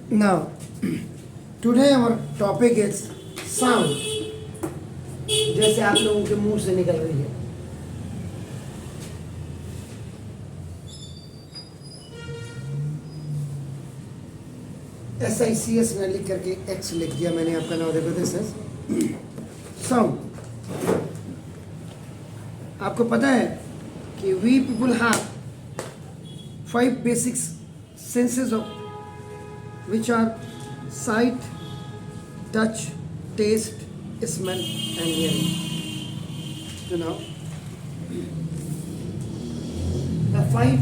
Now, today our topic is sound. जैसे आप लोगों के मुंह से निकल रही है। SICS में लिख करके X लिख दिया मैंने, आपका नाम देखो। This is sound. आपको पता है कि we people have 5 basic senses of which are sight, touch, taste, smell and hearing. You know, the 5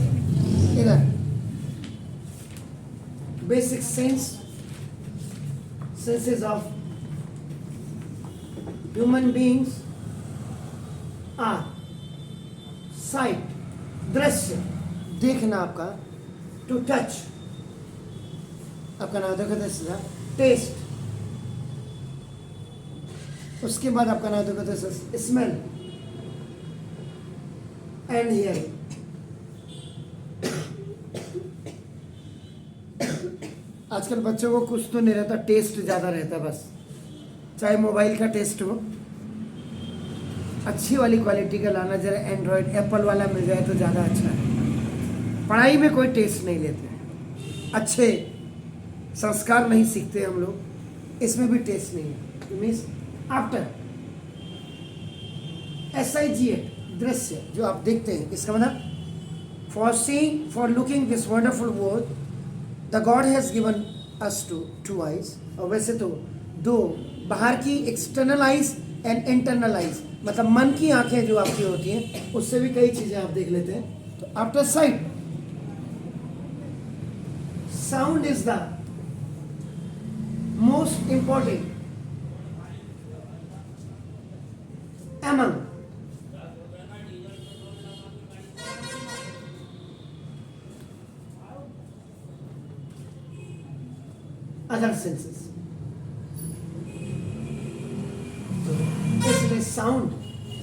basic senses of human beings are sight, दृश्य, देखना आपका, to touch, आपका नाम देखो दृश्य, टेस्ट, उसके बाद आपका नाम देखो दृश्य, स्मेल एंड हियरिंग। आजकल बच्चों को कुछ तो नहीं रहता, टेस्ट ज़्यादा रहता बस। चाहे मोबाइल का टेस्ट हो, अच्छी वाली क्वालिटी का लाना, जरा एंड्रॉयड एप्पल वाला मिल जाए तो ज़्यादा अच्छा है। पढ़ाई में कोई टेस्ट नहीं लेते, अच्छे संस्कार नहीं सीखते हम लोग, इसमें भी टेस्ट नहीं है। मीन्स आफ्टर SIGH दृश्य जो आप देखते हैं, इसका मतलब for seeing, for looking this wonderful world the god has given us two eyes. और वैसे तो दो, बाहर की external eyes and internal eyes, मतलब मन की आंखें जो आपकी होती हैं, उससे भी कई चीजें आप देख लेते हैं। तो after site, sound is the most important among other senses. इसलिए साउंड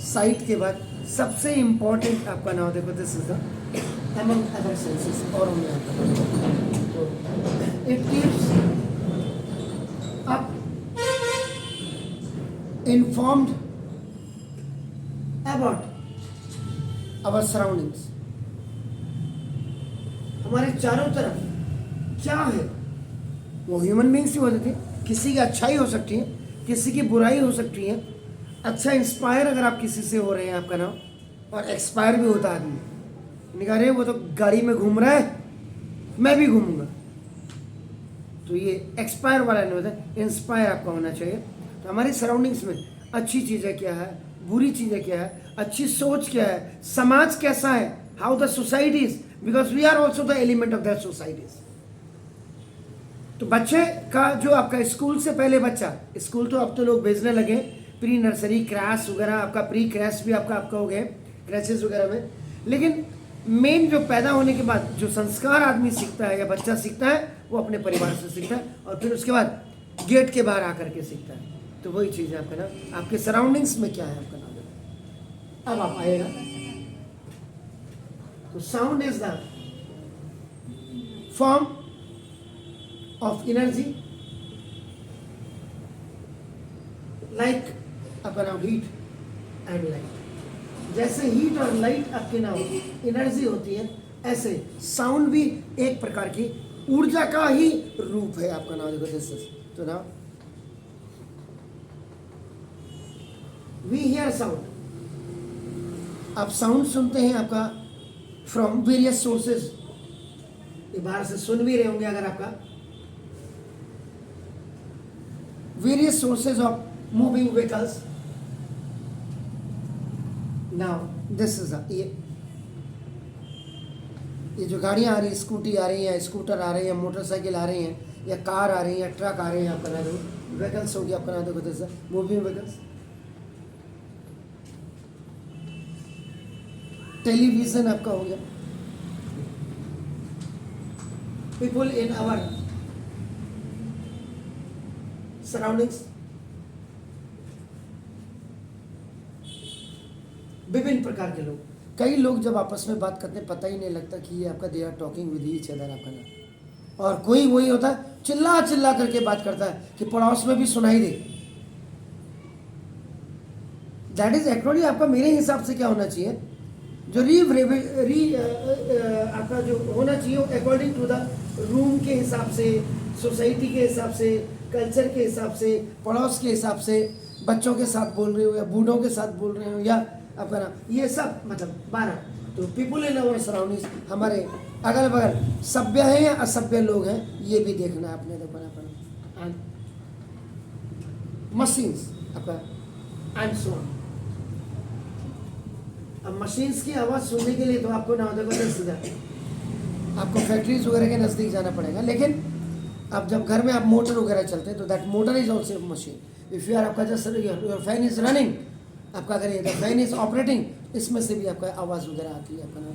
साइट के बाद सबसे इंपॉर्टेंट आपका नाम देखो, this is the among other senses। और हमने it gives informed about our surroundings। हमारे चारों तरफ क्या है वो ह्यूमन बींग्स ही हो जाती है। किसी की अच्छाई हो सकती है, किसी की बुराई हो सकती है। अच्छा इंस्पायर अगर आप किसी से हो रहे हैं आपका नाम, और एक्सपायर भी होता आदमी, निकाल रहे वो तो गाड़ी में घूम रहा है, मैं भी घूमूंगा, तो ये एक्सपायर वाला नहीं होता, इंस्पायर आपका होना चाहिए। तो हमारी सराउंडिंग्स में अच्छी चीज़ें क्या है, बुरी चीज़ें क्या है, अच्छी सोच क्या है, समाज कैसा है, how the societies, because we are also the element of that societies. तो बच्चे का जो आपका स्कूल से पहले बच्चा, स्कूल तो अब तो लोग भेजने लगे, प्री नर्सरी क्रैश वगैरह, आपका प्री क्रैश भी आपका हो गए, क्रैचेस वगैरह में। लेकिन मेन जो पैदा होने के बाद जो संस्कार आदमी सीखता है या बच्चा सीखता है, वो अपने परिवार से सीखता है, और फिर उसके बाद गेट के बाहर आकर के सीखता है। तो वही चीज़ है आपका नाम, आपके सराउंडिंग्स में क्या है आपका नाम। अब आप आएगा तो sound is the form of energy, like आपका नाम हीट एंड लाइट। जैसे हीट और लाइट आपके नाम एनर्जी होती है, ऐसे साउंड भी एक प्रकार की ऊर्जा का ही रूप है आपका नाम। देखो दिस इज, तो नाउ वी हियर साउंड, आप साउंड सुनते हैं आपका फ्रॉम वेरियस सोर्सेज। ये बाहर से सुन भी रहे होंगे अगर आपका, various sources of moving vehicles. Now this is ये जो गाड़ियां आ रही है, स्कूटी आ रही है, स्कूटर आ रही है, मोटरसाइकिल आ रही है, या कार आ रही है, या ट्रक आ रहे हैं, आपका नाम व्हीकल्स हो गया, आपका नाम देखो दिस मूविंग व्हीकल्स। टेलीविजन आपका हो गया। पीपल इन आवर सराउंडिंग्स, विभिन्न प्रकार के लोग, कई लोग जब आपस में बात करते हैं पता ही नहीं लगता कि ये आपका they are talking with each other आपका नाम। और कोई वही होता है चिल्ला चिल्ला करके बात करता है कि पड़ोस में भी सुनाई दे। दैट इज एक्चुअली आपका मेरे हिसाब से क्या होना चाहिए, जो आपका जो होना चाहिए अकॉर्डिंग टू द रूम के हिसाब से, सोसाइटी के हिसाब से, कल्चर के हिसाब से, पड़ोस के हिसाब से, बच्चों के साथ बोल रहे हो या बूढ़ों के साथ बोल रहे हो या आपका ना ये सब मतलब 12। तो पीपुल इन आवर सराउंडिंग्स, हमारे अगल बगल सभ्य हैं या असभ्य लोग हैं, ये भी देखना है आपने। देखो ना मशीन्स आपका एंड सो ऑन। अब मशीन्स की आवाज़ सुनने के लिए तो आपको ना देखो आपको फैक्ट्रीज वगैरह के नज़दीक जाना पड़ेगा, लेकिन अब जब घर में आप मोटर वगैरह चलते हैं तो that motor is also machine. If you are आपका just your fan is running, आपका अगर ये फैन इज ऑपरेटिंग, इसमें से भी आपका आवाज़ वगैरह आती है आपका ना।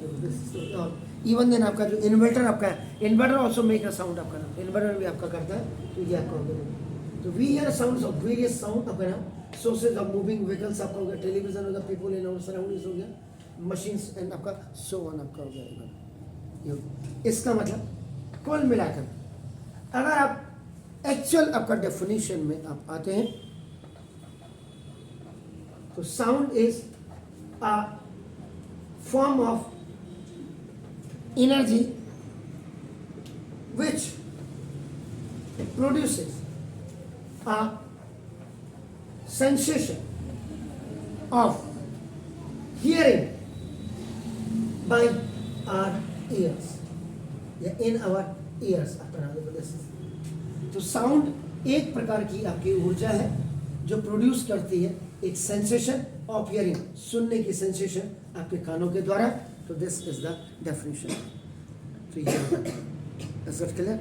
इवन देन आपका जो इन्वर्टर आपका है, inverter also make a sound आपका ना, इन्वर्टर भी आपका करता है। तो ये आपका होगा, तो we hear sounds of various sound आपका ना, सोर्सेज ऑफ मूविंग व्हीकल्स आपका हो गया, टेलीविजन हो गया, पीपल इन आवर सराउंडिंग्स हो गया, मशीन्स एंड आपका सो ऑन आपका हो गया। इसका मतलब कुल मिलाकर अगर आप एक्चुअल आपका डेफिनेशन में आप आते हैं तो sound is a form of energy which produces a sensation of hearing by our ears या in our ears तो साउंड एक प्रकार की आपकी ऊर्जा है जो प्रोड्यूस करती है एक सेंसेशन ऑफ हियरिंग, सुनने की सेंसेशन आपके कानों के द्वारा। तो दिस इज द डेफिनेशन। तो ये क्लियर।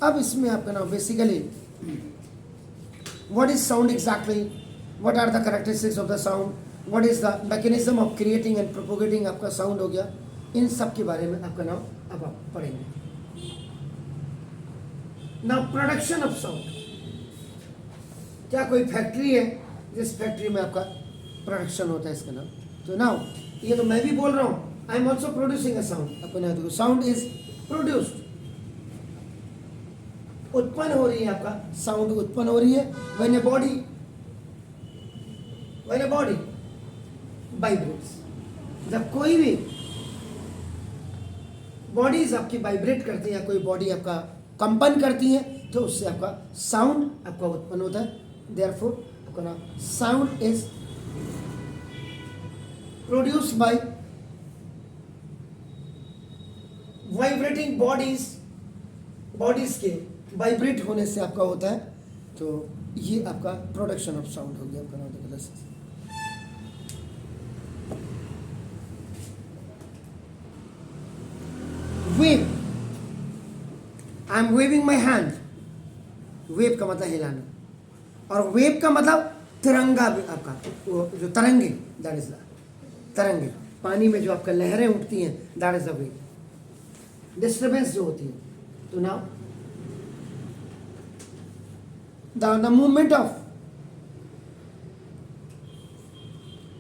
अब इसमें आपका नाम basically what is sound exactly, what are the characteristics of the sound, what is the mechanism of creating and propagating आपका साउंड हो गया। इन सब के बारे में आपका नाम अब आप पढ़ेंगे। नाउ प्रोडक्शन ऑफ साउंड, क्या कोई फैक्ट्री है जिस फैक्ट्री में आपका प्रोडक्शन होता है इसका नाम। तो नाउ ये तो मैं भी बोल रहा हूं, I am also producing a sound. अपना देखो साउंड इज प्रोड्यूस्ड, उत्पन्न हो रही है आपका साउंड, उत्पन्न हो रही है व्हेन ए बॉडी वाइब्रेट्स। जब कोई भी बॉडीज आपकी वाइब्रेट करती है या कोई बॉडी आपका कंपन करती है तो उससे आपका साउंड आपका उत्पन्न होता है। देयरफॉर आपका नाम sound is produced by vibrating bodies के वाइब्रेट होने से आपका होता है। तो ये आपका प्रोडक्शन ऑफ साउंड हो गया आपका नाम। Wave, I am waving my hand, wave का मतलब हिलाना, और वेव का मतलब तिरंगा भी आपका, वो जो तरंगे, दैट इज द तरंगे, पानी में जो आपका लहरें उठती हैं, that is the wave. Disturbance जो होती है, तो now the movement of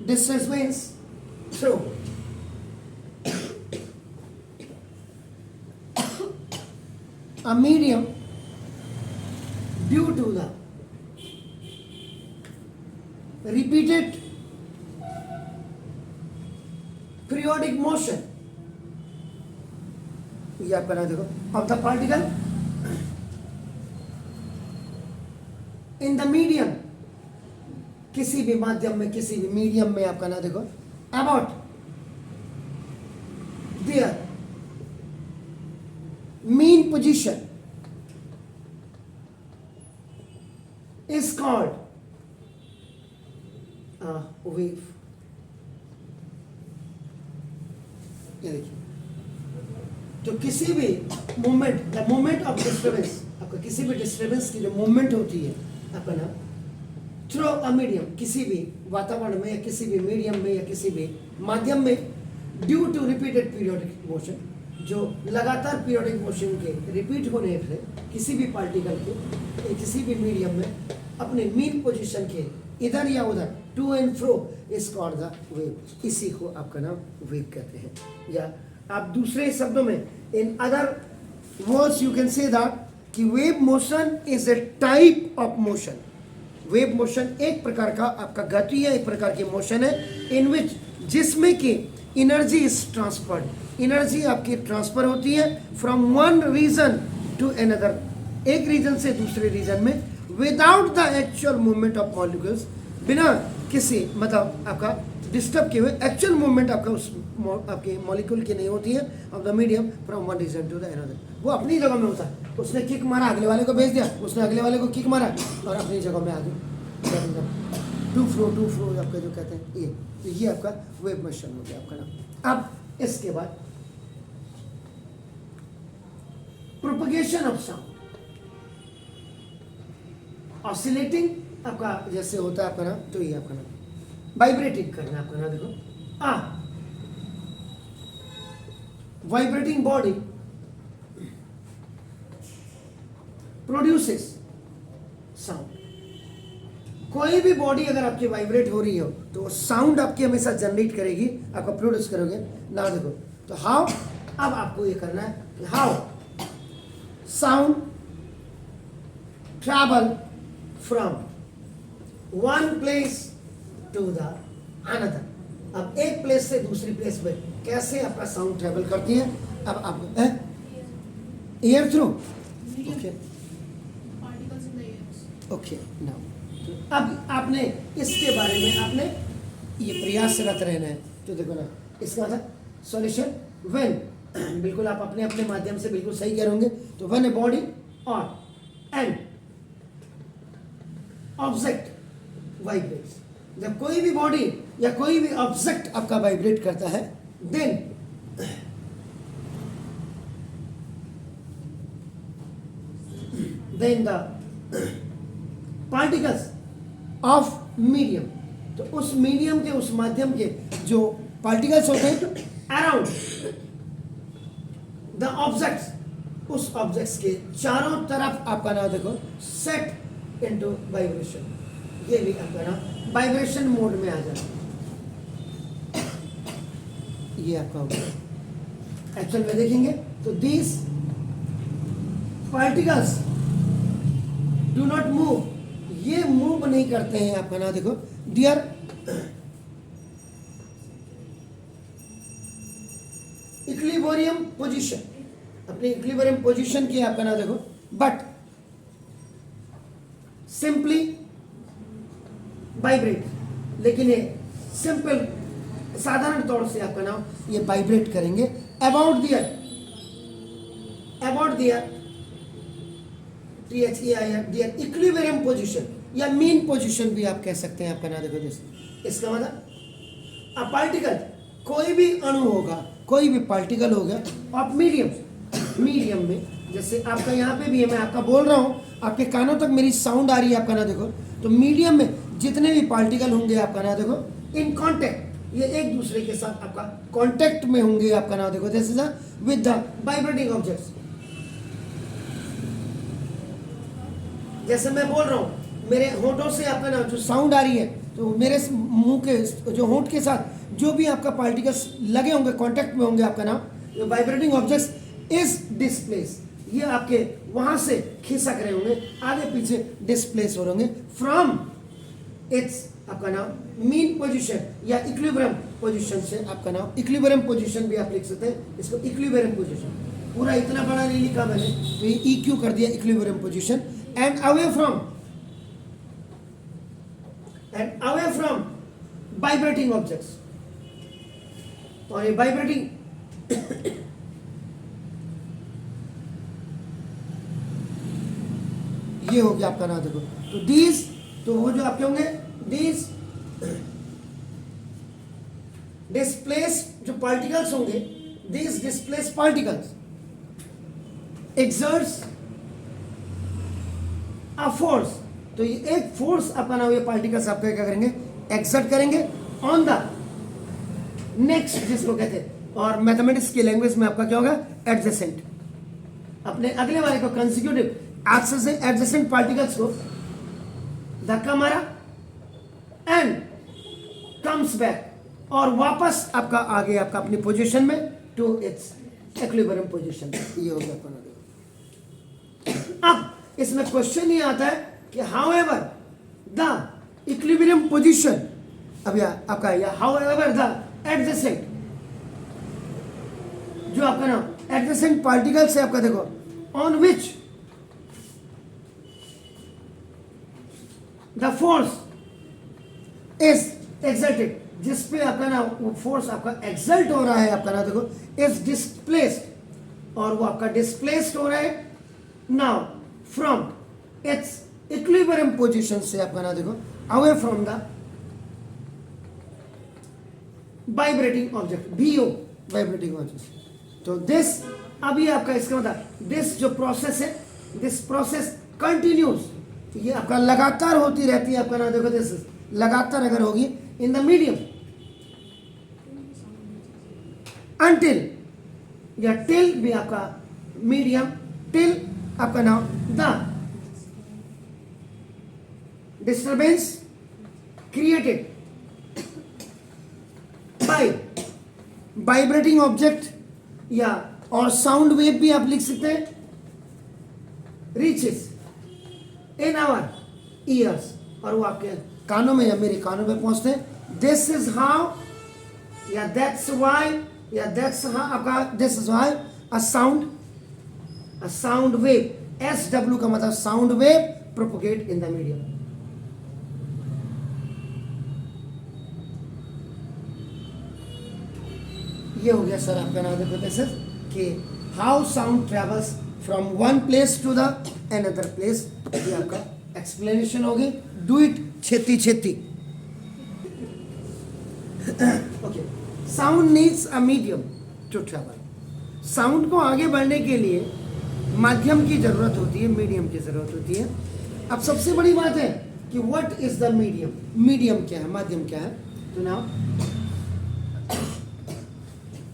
disturbance through a medium due to the repeated periodic motion, ये आपका ना देखो, of the particle in the medium, किसी भी माध्यम में, किसी भी मीडियम में आपका ना देखो, about their mean position is called a wave। ये देखिए, जो किसी भी movement, the movement of disturbance, आपका किसी भी डिस्टर्बेंस की जो मूवमेंट होती है आपका ना थ्रू अ मीडियम, किसी भी वातावरण में या किसी भी मीडियम में या किसी भी माध्यम में, due to repeated periodic motion, जो लगातार पीरियोडिक मोशन के रिपीट होने से किसी भी पार्टिकल के किसी भी मीडियम में अपने मीन पोजीशन के इधर या उधर to and fro is called the wave. इसी को आपका नाम वेव कहते हैं, या आप दूसरे शब्दों में in other words you can say that कि wave motion is a type of motion. Wave motion एक प्रकार का आपका गति है, एक प्रकार की मोशन है इन विच जिसमें कि एनर्जी इज ट्रांसफर्ड, एनर्जी आपकी ट्रांसफर होती है from one region to another, एक रीजन से दूसरे रीजन में, without the actual movement of molecules, बिना किसी मतलब आपका डिस्टर्ब किए हुए, एक्चुअल मूवमेंट आपका उस आपके मॉलिक्यूल की नहीं होती है of the medium from one region to the another. वो अपनी जगह में होता है, उसने किक मारा अगले वाले को भेज दिया, उसने अगले वाले को किक मारा और अपनी जगह में आ गया। टू फ्लो आपका जो कहते हैं ये, तो ये आपका वेव मोशन हो गया आपका नाम। अब इसके बाद प्रोपगेशन ऑफ साउंड, ऑसिलेटिंग आपका जैसे होता है आपका नाम, तो ये आपका नाम वाइब्रेटिंग करना आपका नाम। देखो वाइब्रेटिंग बॉडी प्रोड्यूसेस साउंड। कोई भी बॉडी अगर आपकी वाइब्रेट हो रही हो तो साउंड आपकी हमेशा जनरेट करेगी, आपका प्रोड्यूस करोगे ना। देखो तो हाउ, अब आपको ये करना है कि how sound travel from one place to the another. अब एक प्लेस से दूसरी प्लेस में कैसे आपका साउंड ट्रैवल करती है। अब आपको air through, okay okay now अब आपने इसके बारे में आपने ये प्रयासरत रहना है। तो देखो ना इसका मतलब सॉल्यूशन व्हेन, बिल्कुल आप अपने अपने माध्यम से बिल्कुल सही कह होंगे। तो व्हेन ए बॉडी और एंड ऑब्जेक्ट वाइब्रेट्स, जब कोई भी बॉडी या कोई भी ऑब्जेक्ट आपका वाइब्रेट करता है, then the particles of medium, तो उस मीडियम के उस माध्यम के जो पार्टिकल्स होते हैं अराउंड द ऑब्जेक्ट्स, उस ऑब्जेक्ट्स के चारों तरफ आपका नाम देखो सेट इनटू वाइब्रेशन। ये भी आपका नाम वाइब्रेशन मोड में आ जाता है। ये आपका होगा एक्चुअल में देखेंगे तो these particles do not move, ये मूव नहीं करते हैं आपका नाम देखो डियर इक्विलिब्रियम पोजीशन, अपने इक्विलिब्रियम पोजीशन की आपका नाम देखो, बट सिंपली वाइब्रेट, लेकिन ये सिंपल साधारण तौर से आपका नाम ये वाइब्रेट करेंगे about their their equilibrium position या मीन पोजीशन भी आप कह सकते हैं आपका नाम देखो। जैसे इसका मतलब अ पार्टिकल, कोई भी अणु होगा, कोई भी पार्टिकल होगा ऑफ मीडियम में, जैसे आपका यहाँ पे भी है, मैं आपका बोल रहा हूँ, आपके कानों तक मेरी साउंड आ रही है आपका ना देखो। तो मीडियम में जितने भी पार्टिकल होंगे आपका ना देखो इन कांटेक्ट, ये एक दूसरे के साथ आपका कांटेक्ट में होंगे आपका ना देखो, this is with the vibrating objects. जैसे मैं बोल रहा हूँ, मेरे होठों से आपका ना जो साउंड आ रही है, तो मेरे मुंह के जो होंठ के साथ जो भी आपका पार्टिकल्स लगे होंगे, कांटेक्ट में होंगे आपका नाम वाइब्रेटिंग ऑब्जेक्ट्स इज डिस्प्लेस, ये आपके वहां से खिसक रहे होंगे, आगे पीछे डिस्प्लेस हो होंगे फ्रॉम इट्स आपका नाम मीन पोजीशन या इक्विलिब्रियम पोजीशन से आपका नाम इक्विलिब्रियम पोजीशन भी आप लिख सकते हैं इसको, इक्विलिब्रियम पोजीशन। पूरा इतना बड़ा नहीं लिखा मैंने, तो ये EQ कर दिया equilibrium position. And away from vibrating objects, और ये वाइब्रेटिंग ये हो गया आपका नाम देखो। तो दीज, तो वो जो आपके होंगे दीज डिस्प्लेस जो पार्टिकल्स होंगे, these displace particles exerts a force, तो ये एक फोर्स आपका नाम, ये पार्टिकल्स आपका क्या करेंगे, एक्सर्ट करेंगे ऑन द नेक्स्ट, जिसको कहते हैं, और मैथमेटिक्स की लैंग्वेज में आपका क्या होगा, एडजेसेंट, अपने अगले वाले को कंसेक्यूटिव एडजेसेंट पार्टिकल्स को धक्का मारा एंड कम्स बैक, और वापस आपका आ गया आपका अपनी पोजीशन में टू इट्स इक्विलिब्रियम पोजीशन। ये हो गया अपना। अब इसमें क्वेश्चन ये आता है कि हाउएवर द इक्विलिब्रियम पोजीशन, अब आपका यह हाउएवर द एडजेसेंट, जो आपका ना एडजेसेंट पार्टिकल से आपका देखो on which the force is exerted, जिस पे आपका ना वो फोर्स आपका एक्सल्ट हो रहा है आपका ना देखो, इज डिस्प्लेस्ड, और वो आपका डिस्प्लेस्ड हो रहा है now from its equilibrium position से आपका ना देखो away from the vibrating object, बीओ वाइब्रेटिंग ऑब्जेक्ट। तो दिस अभी आपका इसका मतलब दिस जो प्रोसेस है, दिस प्रोसेस कंटिन्यूस, ये आपका लगातार होती रहती है आपका ना देखो, दिस लगातार अगर होगी इन द मीडियम until या till भी आपका मीडियम, till आपका नाम the disturbance created by vibrating object या और साउंड वेव भी आप लिख सकते हैं, रीचेस इन आवर ईयर्स, और वो आपके कानों में या मेरे कानों में पहुंचते हैं। दिस इज हाउ या दैट्स वाई या दैट्स हाउ आपका this is why a sound wave, S W का मतलब sound wave propagate in the medium. ये हो गया सर आपका नाम देखो दिस इज कि how sound travels from one place to the another place, ये आपका एक्सप्लेनेशन होगी। डू इट छेती छेती। Okay, sound needs a medium to travel, sound को आगे बढ़ने के लिए माध्यम की जरूरत होती है, मीडियम की जरूरत होती है। अब सबसे बड़ी बात है कि what is the medium, medium क्या है, माध्यम क्या है। तो now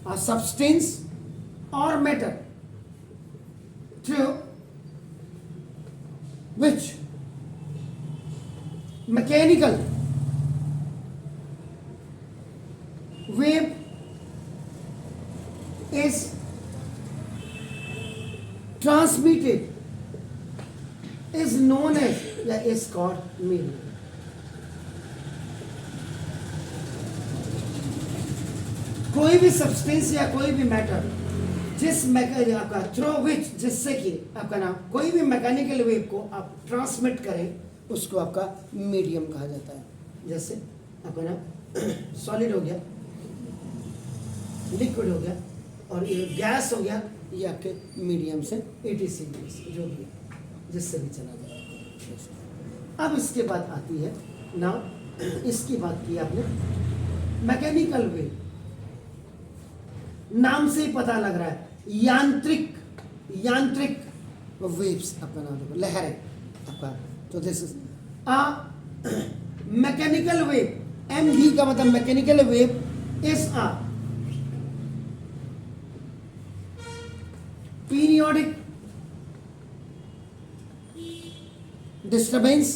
a substance or matter through which mechanical wave is transmitted is known as या is called medium। कोई भी सब्सटेंस या कोई भी मैटर जिस आपका थ्रू विच, जिससे कि आपका नाम कोई भी मैकेनिकल वेव को आप ट्रांसमिट करें उसको आपका मीडियम कहा जाता है। जैसे आपका नाम सॉलिड हो गया, लिक्विड हो गया और ये गैस हो गया, ये आपके मीडियम से एटीसी जो भी जिससे भी चला जाए। अब इसके बाद आती है ना, इसकी बात की आपने मैकेनिकल वेव, नाम से ही पता लग रहा है यांत्रिक वेव्स आपका नाम देखो, लहरें आपका। तो this is a mechanical wave, एम भी का मतलब mechanical wave is a periodic disturbance,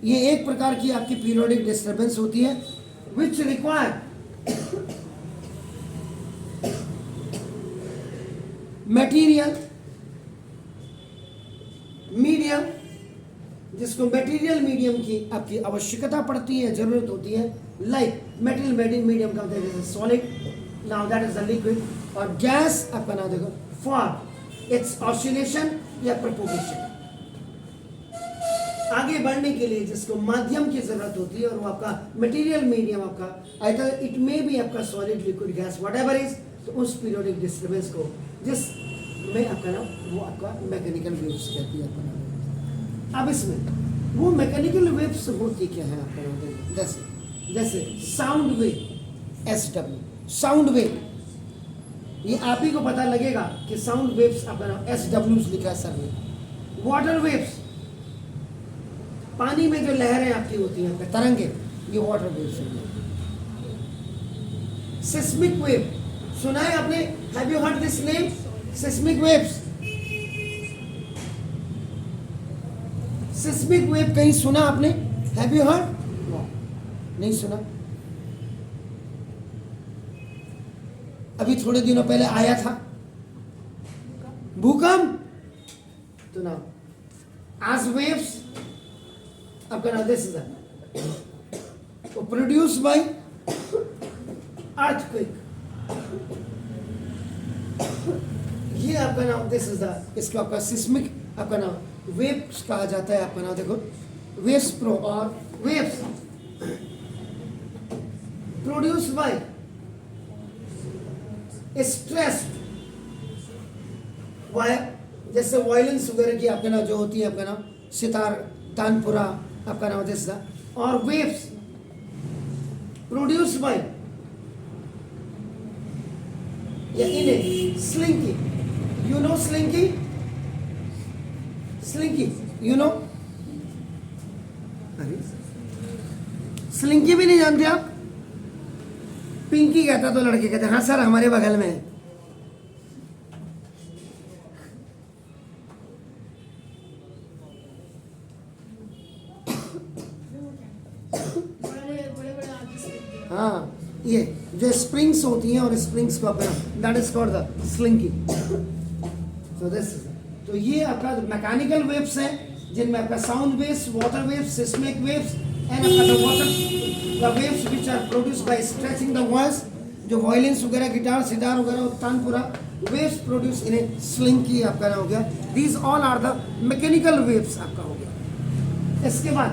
ये एक प्रकार की आपकी पीरियोडिक डिस्टर्बेंस होती है विच रिक्वायर मटेरियल मीडियम, जिसको मटेरियल मीडियम की आपकी आवश्यकता पड़ती है, जरूरत होती है। लाइक मेटेरियल मीडियम का मतलब solid, now that is the liquid, और गैस आपका नाम देखो फॉर इट्स ऑसिलेशन या प्रोपोगेशन, आगे बढ़ने के लिए जिसको माध्यम की जरूरत होती है, और वो आपका मटेरियल मीडियम आपका आइदर इट मे बी आपका solid, liquid, gas, whatever is. तो उस पीरियोडिक डिस्टर्बेंस को जिस में आपका नाम वो आपका मैकेनिकल वेव्स कहती है आपका नाम। अब इसमें वो मैकेनिकल वेव्स होती क्या है आपका नाम, जैसे sound wave, SW sound wave, ये आप ही को पता लगेगा कि साउंड वेव्स आपका नाम SW लिखा है सर में। वाटर वेव्स, पानी में जो लहरें आपकी होती हैं तरंगे, ये वाटर वेव्स हैं। सिस्मिक वेव सुना है आपने, have you heard this name, seismic waves. Seismic wave कहीं सुना आपने, हैव यू हर्ड, नहीं सुना। अभी थोड़े दिनों पहले आया था भूकंप, तो So now, as waves, आपका नाम this is that produced by earthquake. ये आपका नाम दिस इज द इसको आपका सिस्मिक आपका नाम वेव्स कहा जाता है. आपका नाम देखो वेव्स प्रो और waves produced bye stressed wire, जैसे वायलेंस वगैरह की आपका नाम जो होती है आपका नाम सितार तानपुरा आपका नाम दिस द और वेव्स प्रोड्यूस्ड बाय या in a slinky. You know slinky? Slinky, you know? Slinky भी नहीं जानते आप? पिंकी कहता तो लड़के कहते हाँ सर हमारे बगल में है. हाँ ये जो स्प्रिंग्स होती हैं और स्प्रिंग्स को अपना that is called the slinky. So this is तो ये आपका मैकेनिकल वेव्स हैं जिनमें आपका sound waves, water waves, seismic waves and आपका the water the waves which are produced by stretching the voice, जो वायलिन्स वगैरह गिटार सितार वगैरह tanpura waves produce in a slinky आपका ना हो गया. These all are the mechanical waves आपका हो गया. इसके बाद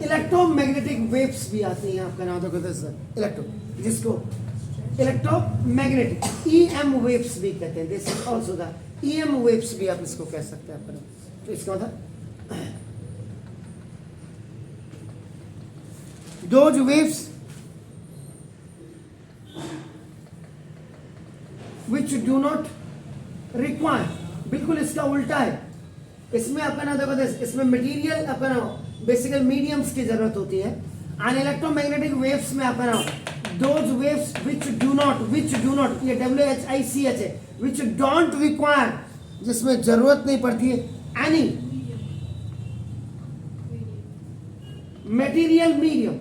इलेक्ट्रोमैग्नेटिक वेव्स भी आती हैं आपका नाम तो इलेक्ट्रो, जिसको इलेक्ट्रोमैग्नेटिक ईएम वेव्स भी कहते हैं. This is also the EM waves भी आप इसको कह सकते हैं आपका. तो इसका मतलब those waves which do not require, बिल्कुल इसका उल्टा है. इसमें आपका ना देखो इसमें मटेरियल आपका ना बेसिकल मीडियम्स की जरूरत होती है. एंड इलेक्ट्रोमैग्नेटिक वेव्स में आपका नाम those waves which do not ये WHICH है, व्हिच डोंट रिक्वायर, जिसमें जरूरत नहीं पड़ती है एनी मटेरियल मीडियम,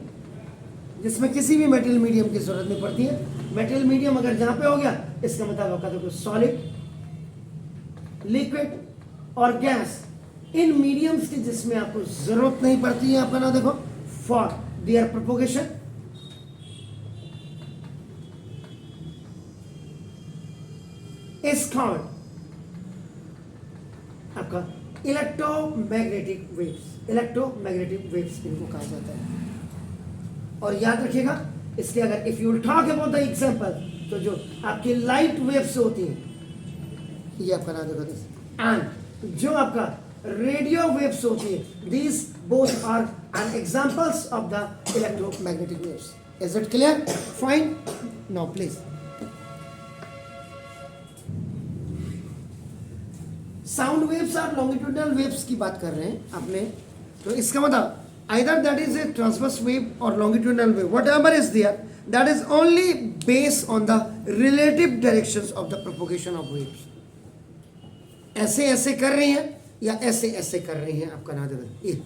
जिसमें किसी भी मटेरियल मीडियम की जरूरत नहीं पड़ती है. मटेरियल मीडियम अगर जहां पे हो गया इसका मतलब आपका देखो सॉलिड, लिक्विड और गैस, इन मीडियम्स की जिसमें आपको जरूरत नहीं पड़ती है आपका ना देखो for their propagation is called आपका इलेक्ट्रोमैग्नेटिक वेव्स. इलेक्ट्रोमैग्नेटिक वेव्स इनको कहा जाता है. और याद रखिएगा इसके अगर if you talk about the example, तो जो आपकी लाइट वेव्स होती हैं ये आपका नाम देखो, एंड जो आपका रेडियो वेव्स होती है, these both are an examples of the electromagnetic waves. Is it clear? Fine. Now please. Sound waves और longitudinal waves की बात कर रहे हैं आपने, तो इसका मतलब either that is a transverse wave or longitudinal wave, whatever is there, that is only based on the relative directions of the propagation of waves. ऐसे ऐसे कर रही हैं या ऐसे ऐसे कर रही हैं आपका नाम ये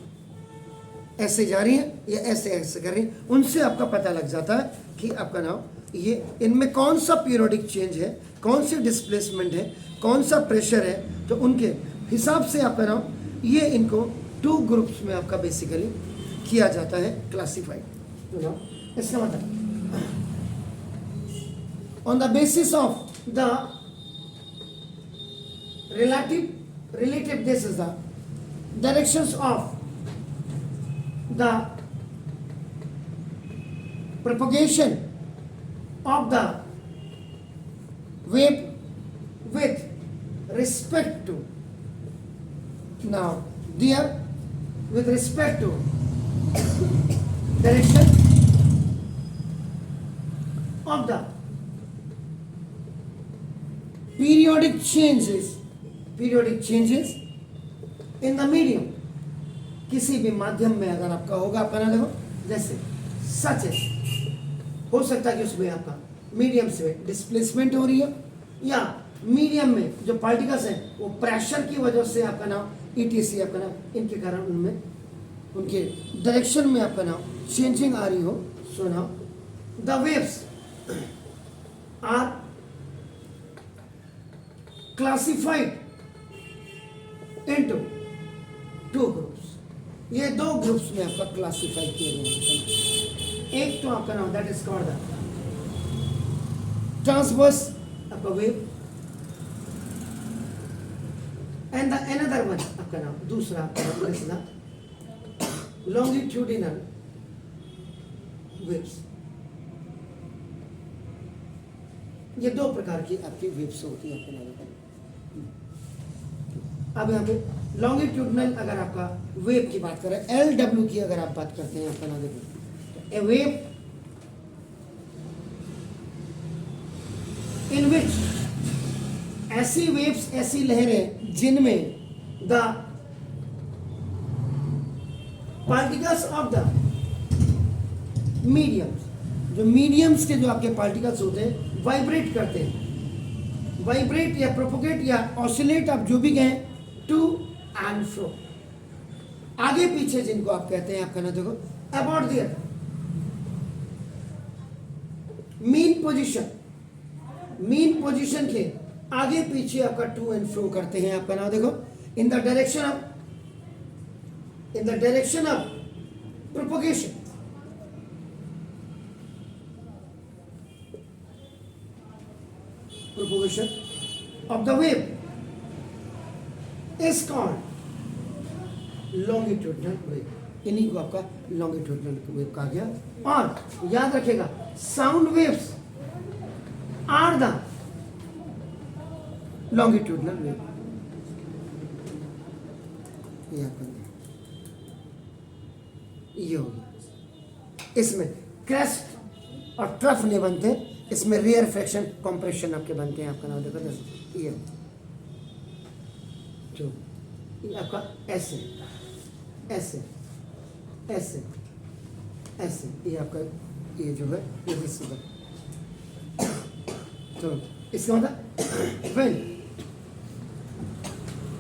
ऐसे जा रही हैं या ऐसे ऐसे कर रही हैं, उनसे आपका पता लग जाता है कि आपका नाम ये इनमें कौन सा पीरियोडिक चेंज है, कौन सी डिस्प्लेसमेंट है, कौन सा प्रेशर है. तो उनके हिसाब से आपका नाम ये इनको 2 ग्रुप्स में आपका बेसिकली किया जाता है क्लासिफाइड. इसका मतलब on the basis of the relative this is the directions of the propagation of the wave with respect to now there with respect to direction of the periodic changes in the medium, किसी भी माध्यम में अगर आपका होगा आपका ना देखो जैसे सच है, हो सकता है कि उसमें आपका मीडियम से डिस्प्लेसमेंट हो रही है या मीडियम में जो पार्टिकल्स हैं वो प्रेशर की वजह से आपका नाम ETC आपका नाम इनके कारण उनमें उनके डायरेक्शन में आपका नाम चेंजिंग आ रही हो. So now the waves are classified into two groups. ये दो ग्रुप्स में आपका क्लासिफाई किए गए हैं. एक तो आपका नाम that is called the transverse आपका wave, and the another one आपका नाम दूसरा आपका नाम इज द लॉन्गिट्यूडिनल वेव्स. ये दो प्रकार की आपकी वेव्स होती है आपके नाम. अब यहाँ पे लॉन्गिट्यूडनल अगर आपका वेव की बात करें, LW की अगर आप बात करते हैं आपका नाम देखो, ए वेव इन विच ऐसी वेव्स, ऐसी लहरें जिनमें the particles of the mediums, जो मीडियम्स के जो आपके पार्टिकल्स होते हैं वाइब्रेट करते हैं, वाइब्रेट या प्रोपोगेट या ऑसिलेट आप जो भी कहें, टू एंड फ्रो, आगे पीछे जिनको आप कहते हैं आपका ना देखो about their mean position, mean position के आगे पीछे आपका टू एंड फ्रो करते हैं आपका नाम देखो in the direction of propagation. Propagation of the wave is called longitudinal wave. इन्हीं को आपका longitudinal wave कहा गया. और याद रखिएगा sound waves are the longitudinal wave. ये हो गया. इसमें क्रेस्ट और ट्रफ नहीं बनते, इसमें रेयर फ्रैक्शन कंप्रेशन आपके बनते हैं आपका नाम देखो ये जो ये आपका ऐसे ऐसे ऐसे ऐसे ये आपका ये जो है ये रिसीवर. तो इसका मतलब when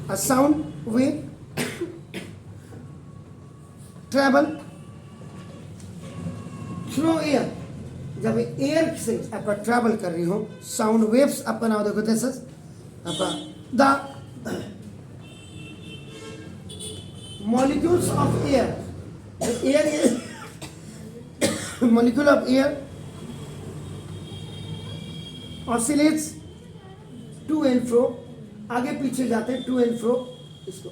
a sound wave travel through air, जब एयर से आपका ट्रैवल कर रही हो साउंड वेव्स आपका नाम देखो दिस इज आपका the molecules of air, air molecule of air oscillates to and fro, आगे पीछे जाते हैं टू एंड फ्रो. इसको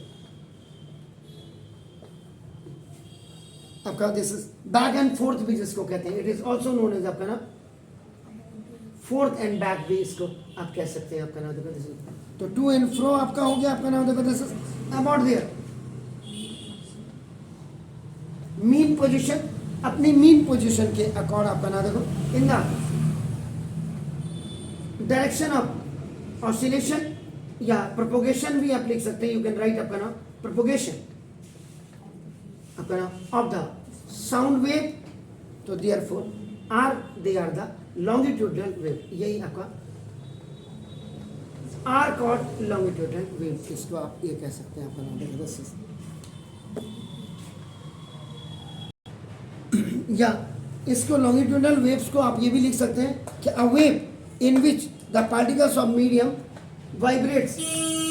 आपका this is back and forth भी जिसको कहते हैं, it is also known as आपका ना फोर्थ एंड बैक भी इसको आप कह सकते हैं आपका नाम देखो दिस इज. तो टू एंड फ्रो आपका हो गया आपका नाम देखो this is about their mean position, अपनी मीन पोजीशन के अकॉर्ड आपका नाम देखो in the direction of oscillation या प्रोपोगेशन भी आप लिख सकते हैं. यू कैन राइट आपका नाम प्रोपोगेशन आपका नाम ऑफ द साउंड वेव. तो therefore they are the longitudinal wave. यही आपका आर कॉल्ड लॉन्गिट्यूडनल वेव. इसको आप ये कह सकते हैं आपका नाम या इसको लॉन्गिट्यूडनल वेव्स को आप ये भी लिख सकते हैं कि a wave in which the particles of medium vibrates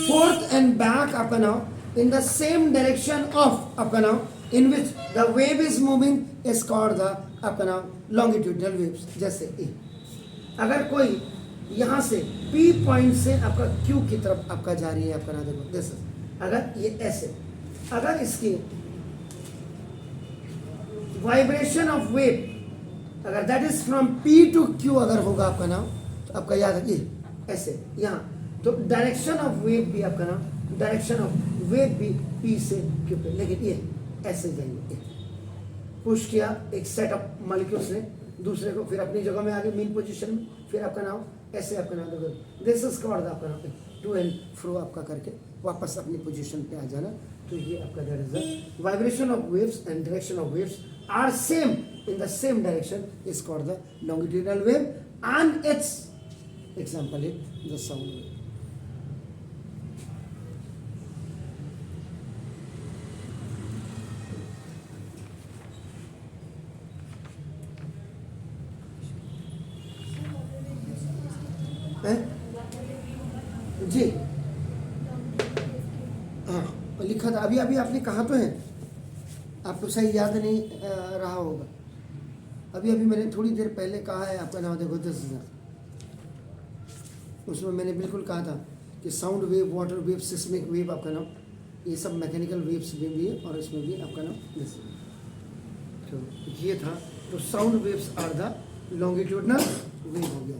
fourth and back आपका नाम in the same direction of आपका नाम in which the wave is moving is called the आपका नाम longitudinal waves. जैसे अगर कोई यहाँ से P पॉइंट से आपका Q की तरफ आपका जा रही है आपका नाम देखो जैसे अगर ये ऐसे, अगर इसकी वाइब्रेशन ऑफ वेव अगर that is from P to Q अगर होगा आपका नाम तो आपका याद रखिए ऐसे यहाँ, तो डायरेक्शन ऑफ वेव भी आपका नाम डायरेक्शन ऑफ वेव भी P से Q पे, लेकिन ये ऐसे जाएंगे. पुश किया एक सेट ऑफ मॉलिक्यूल्स ने दूसरे को, फिर अपनी जगह में आगे मीन पोजीशन में, फिर आपका नाम ऐसे आपका नाम दिस इज कॉल्ड आपका नाम टू एंड फ्रो आपका करके वापस अपनी पोजीशन पे आ जाना. तो ये आपका that is the vibration of waves and direction of waves are same in the same direction is called the longitudinal wave and it's example is the sound wave. जी हाँ, लिखा था अभी अभी आपने कहा तो है, आपको सही याद नहीं रहा होगा। अभी अभी मैंने थोड़ी देर पहले कहा है, आपका नाम देखो 10,000, उसमें मैंने बिल्कुल कहा था कि sound wave, water wave, seismic wave, आपका नाम ये सब मैकेनिकल वेव्स में भी है, और इसमें भी आपका नाम दिस। तो ये था, तो sound waves are the longitudinal wave हो गया,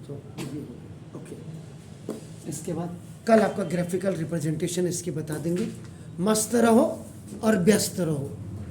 तो ये हो गया। ओके, इसके बाद कल आपका ग्राफिकल रिप्रेजेंटेशन इसकी बता देंगे। मस्त रहो और व्यस्त रहो।